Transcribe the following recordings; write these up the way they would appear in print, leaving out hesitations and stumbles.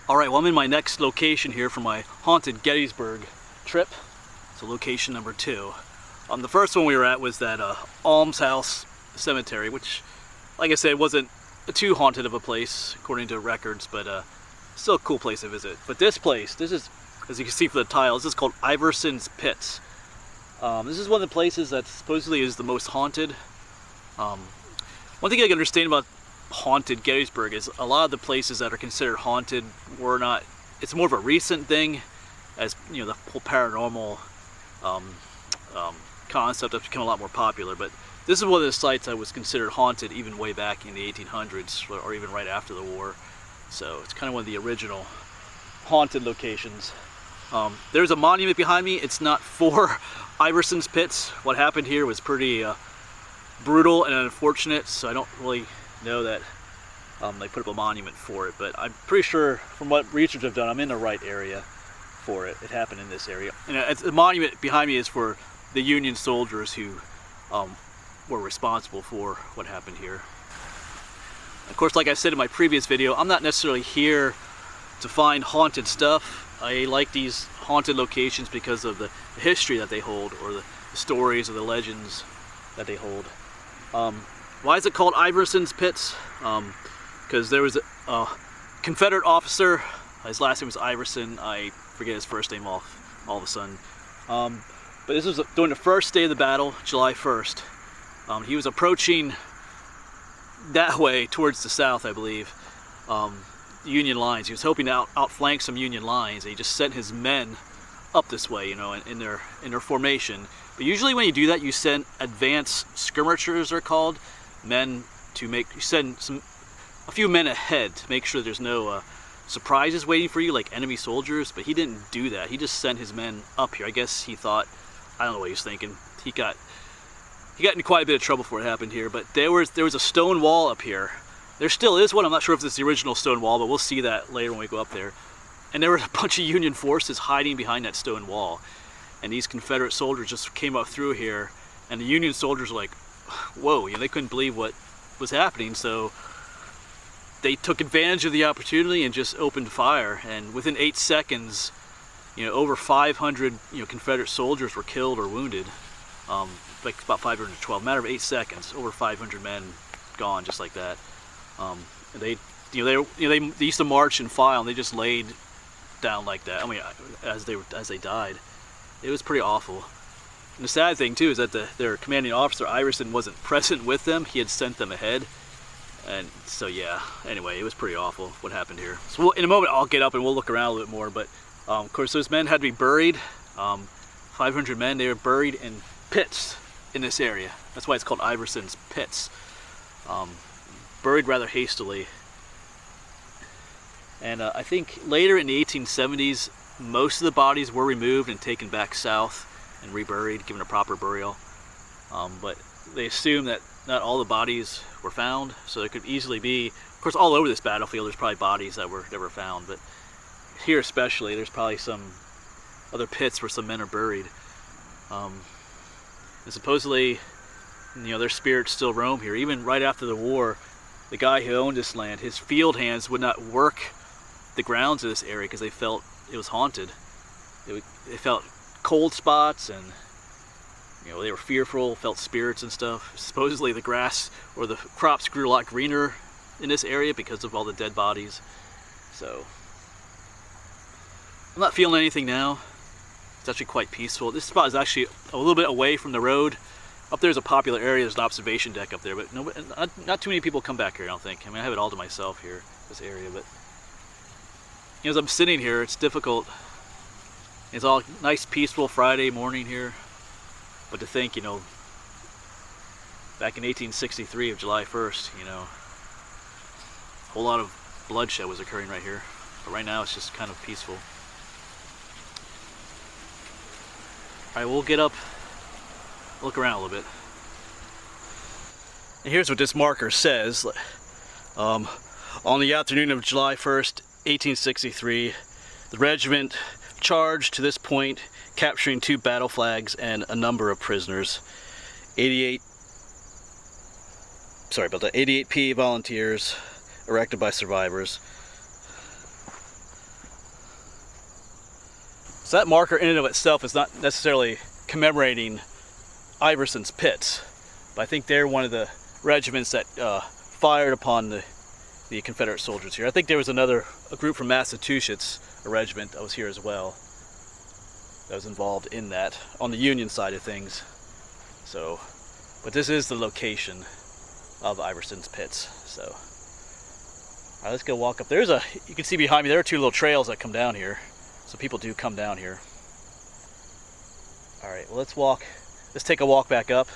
Alright, well I'm in my next location here for my haunted Gettysburg trip. So location number 2. The first one we were at was that Almshouse Cemetery, which, like I said, wasn't too haunted of a place according to records, but still a cool place to visit. But this place, this is, as you can see from the title, this is called Iverson Spits. This is one of the places that supposedly is the most haunted. One thing I can understand about haunted Gettysburg is a lot of the places that are considered haunted were not, it's more of a recent thing, as you know, the whole paranormal concept has become a lot more popular. But this is one of the sites that was considered haunted even way back in the 1800s, or even right after the war. So it's kind of one of the original haunted locations. There's a monument behind me. It's not for Iverson Spits. What happened here was pretty brutal and unfortunate, so I don't really know that they put up a monument for it, but I'm pretty sure from what research I've done, I'm in the right area for it. It happened in this area. And the monument behind me is for the Union soldiers who were responsible for what happened here. Of course, like I said in my previous video, I'm not necessarily here to find haunted stuff. I like these haunted locations because of the history that they hold, or the stories or the legends that they hold. Why is it called Iverson's Pits? Because there was a Confederate officer, his last name was Iverson, I forget his first name all of a sudden. But this was during the first day of the battle, July 1st. He was approaching that way towards the south, I believe, the Union lines. He was hoping to outflank some Union lines, and he just sent his men up this way, you know, in their formation. But usually when you do that, you send advance skirmishers, they're called, men to make, you send a few men ahead to make sure there's no surprises waiting for you, like enemy soldiers. But he didn't do that. He just sent his men up here. I guess he thought, I don't know what he was thinking. He got into quite a bit of trouble before it happened here. But there was a stone wall up here. There still is one. I'm not sure if it's the original stone wall, but we'll see that later when we go up there. And there were a bunch of Union forces hiding behind that stone wall. And these Confederate soldiers just came up through here, and the Union soldiers were like, whoa, you know, they couldn't believe what was happening. So they took advantage of the opportunity and just opened fire. And within 8 seconds, you know, over 500 Confederate soldiers were killed or wounded. Like about 512. Matter of 8 seconds, over 500 men gone just like that. They used to march and file, and they just laid down like that. I mean, as they died. It was pretty awful. And the sad thing too is that their commanding officer, Iverson, wasn't present with them. He had sent them ahead. And so yeah, anyway, it was pretty awful what happened here. So in a moment I'll get up and we'll look around a little bit more, but of course those men had to be buried. 500 men, they were buried in pits in this area. That's why it's called Iverson's Pits. Buried rather hastily. And I think later in the 1870s, most of the bodies were removed and taken back south and reburied, given a proper burial. But they assume that not all the bodies were found, so there could easily be, of course, all over this battlefield there's probably bodies that were never found, but here especially there's probably some other pits where some men are buried. And supposedly, you know, their spirits still roam here. Even right after the war, the guy who owned this land, his field hands would not work the grounds of this area because they felt it was haunted. They felt cold spots, and you know, they were fearful, felt spirits and stuff. Supposedly the grass or the crops grew a lot greener in this area because of all the dead bodies. So I'm not feeling anything now. It's actually quite peaceful. This spot is actually a little bit away from the road. Up there's a popular area. There's an observation deck up there, but not too many people come back here, I don't think. I mean, I have it all to myself here, this area, but you know, as I'm sitting here, it's difficult. It's all nice, peaceful Friday morning here. But to think, you know, back in 1863 of July 1st, you know, a whole lot of bloodshed was occurring right here. But right now it's just kind of peaceful. Alright, we'll get up, look around a little bit. And here's what this marker says. On the afternoon of July 1st, 1863, the regiment charged to this point, capturing 2 battle flags and a number of prisoners. 88 PE volunteers erected by survivors. So that marker in and of itself is not necessarily commemorating Iverson Spits, but I think they're one of the regiments that fired upon the Confederate soldiers here. I think there was a group from Massachusetts, a regiment that was here as well, that was involved in that on the Union side of things. So, but this is the location of Iverson's Pits. So, all right, let's go walk up. You can see behind me, there are two little trails that come down here. So people do come down here. All right, well, let's take a walk back up.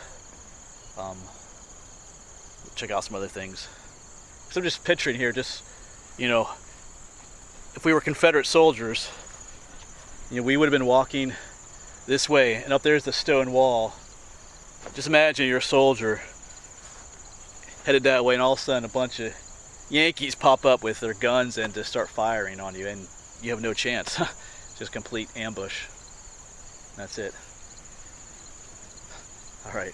Check out some other things. So I'm just picturing here, you know, if we were Confederate soldiers, you know, we would have been walking this way, and up there's the stone wall. Just imagine you're a soldier headed that way, and all of a sudden a bunch of Yankees pop up with their guns and just start firing on you, and you have no chance. Just complete ambush. That's it. All right.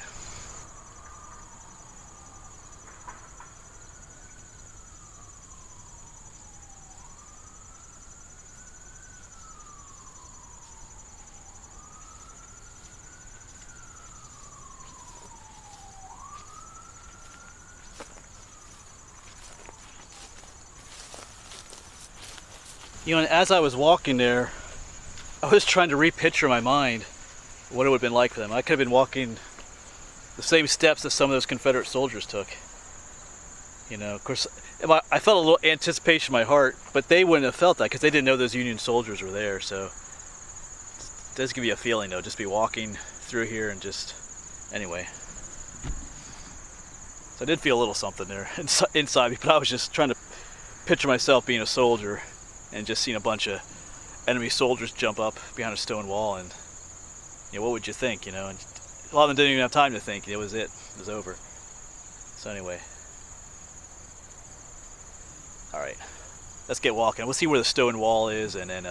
You know, and as I was walking there, I was trying to repicture in my mind what it would have been like for them. I could have been walking the same steps that some of those Confederate soldiers took. You know, of course, I felt a little anticipation in my heart, but they wouldn't have felt that because they didn't know those Union soldiers were there. So it does give you a feeling, though, just be walking through here and just, anyway. So I did feel a little something there inside me, but I was just trying to picture myself being a soldier and just seeing a bunch of enemy soldiers jump up behind a stone wall, and you know, what would you think, you know? And a lot of them didn't even have time to think. It was over. So anyway, all right, let's get walking. We'll see where the stone wall is, and then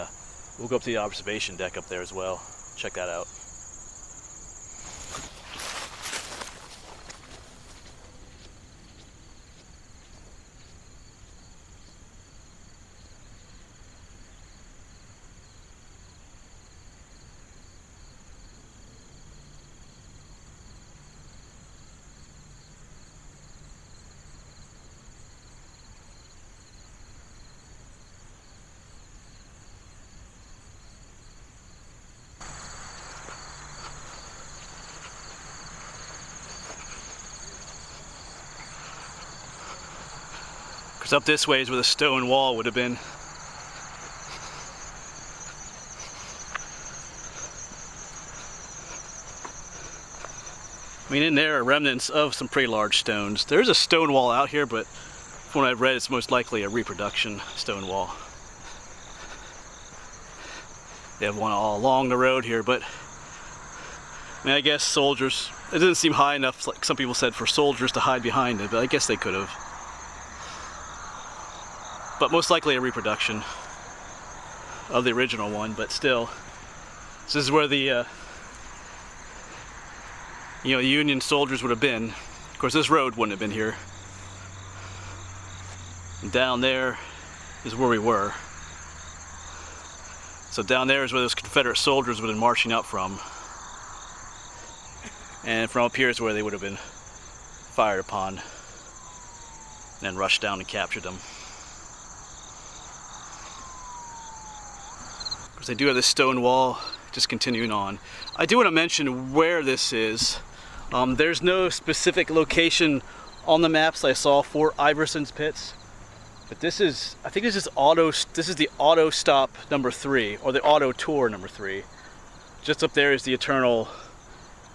we'll go up to the observation deck up there as well. Check that out. Up this way is where the stone wall would have been. I mean, in there are remnants of some pretty large stones. There's a stone wall out here, but from what I've read, it's most likely a reproduction stone wall. They have one all along the road here, but I mean, I guess soldiers, it doesn't seem high enough, like some people said, for soldiers to hide behind it, but I guess they could have. But most likely a reproduction of the original one, but still, this is where the you know, the Union soldiers would have been. Of course, this road wouldn't have been here. And down there is where we were. So down there is where those Confederate soldiers would have been marching up from. And from up here is where they would have been fired upon and then rushed down and captured them. They do have this stone wall, just continuing on. I do want to mention where this is. There's no specific location on the maps I saw for Iverson's Pits, but this is, I think this is the auto stop number 3, or the auto tour number 3. Just up there is the Eternal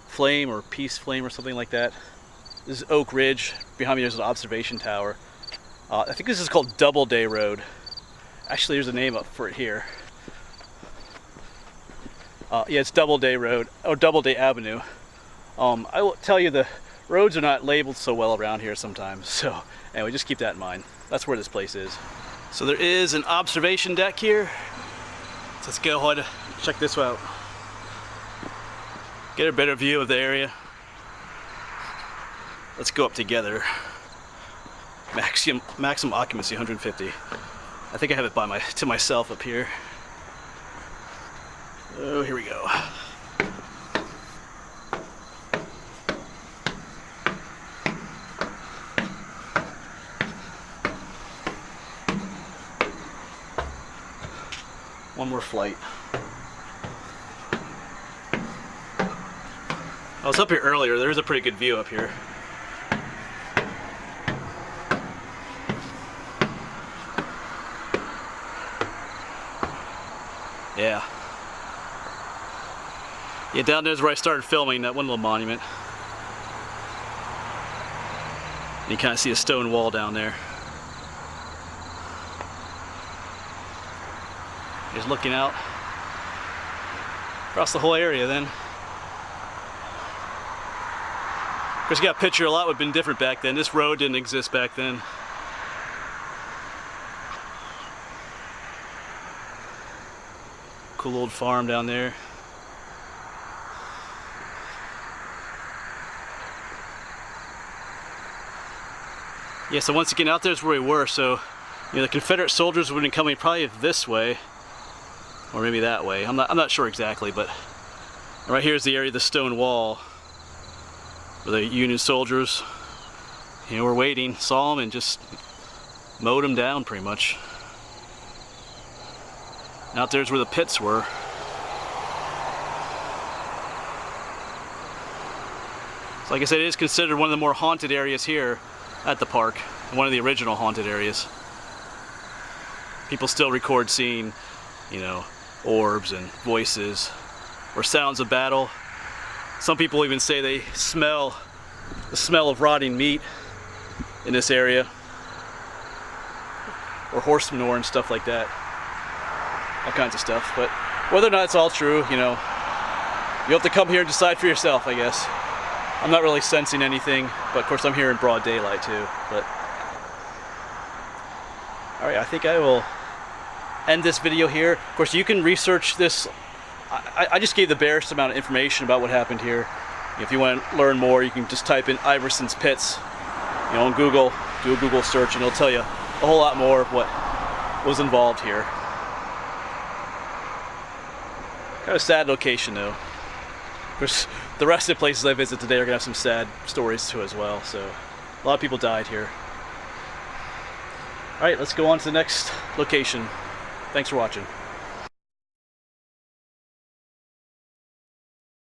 Flame, or Peace Flame, or something like that. This is Oak Ridge. Behind me there's an observation tower. I think this is called Doubleday Road. Actually, there's a name up for it here. Yeah, it's Doubleday Road, or Doubleday Avenue. I will tell you, the roads are not labeled so well around here sometimes, so anyway, just keep that in mind. That's where this place is. So there is an observation deck here. So let's go ahead and check this out. Get a better view of the area. Let's go up together. Maximum occupancy 150. I think I have it to myself up here. Oh, here we go. One more flight. I was up here earlier. There's a pretty good view up here. Yeah. Yeah, down there's where I started filming, that one little monument. You kind of see a stone wall down there. Just looking out across the whole area then. Of course, you got a picture, a lot would have been different back then. This road didn't exist back then. Cool old farm down there. Yeah, so once again, out there's where we were. So, you know, the Confederate soldiers would have been coming probably this way, or maybe that way. I'm not sure exactly, but right here is the area of the stone wall where the Union soldiers, you know, were waiting, saw them, and just mowed them down pretty much. And out there's where the pits were. So like I said, it is considered one of the more haunted areas here at the park, one of the original haunted areas. People still record seeing, you know, orbs and voices or sounds of battle. Some people even say they smell the smell of rotting meat in this area, or horse manure and stuff like that. All kinds of stuff. But whether or not it's all true, you know, you'll have to come here and decide for yourself, I guess. I'm not really sensing anything, but of course I'm here in broad daylight too. But all right, I think I will end this video here. Of course, you can research this. I just gave the barest amount of information about what happened here. If you want to learn more, you can just type in Iverson Spits, you know, on Google, do a Google search, and it'll tell you a whole lot more of what was involved here. Kind of sad location though. Of course, the rest of the places I visit today are gonna have some sad stories too as well. So a lot of people died here. All right, let's go on to the next location. Thanks for watching.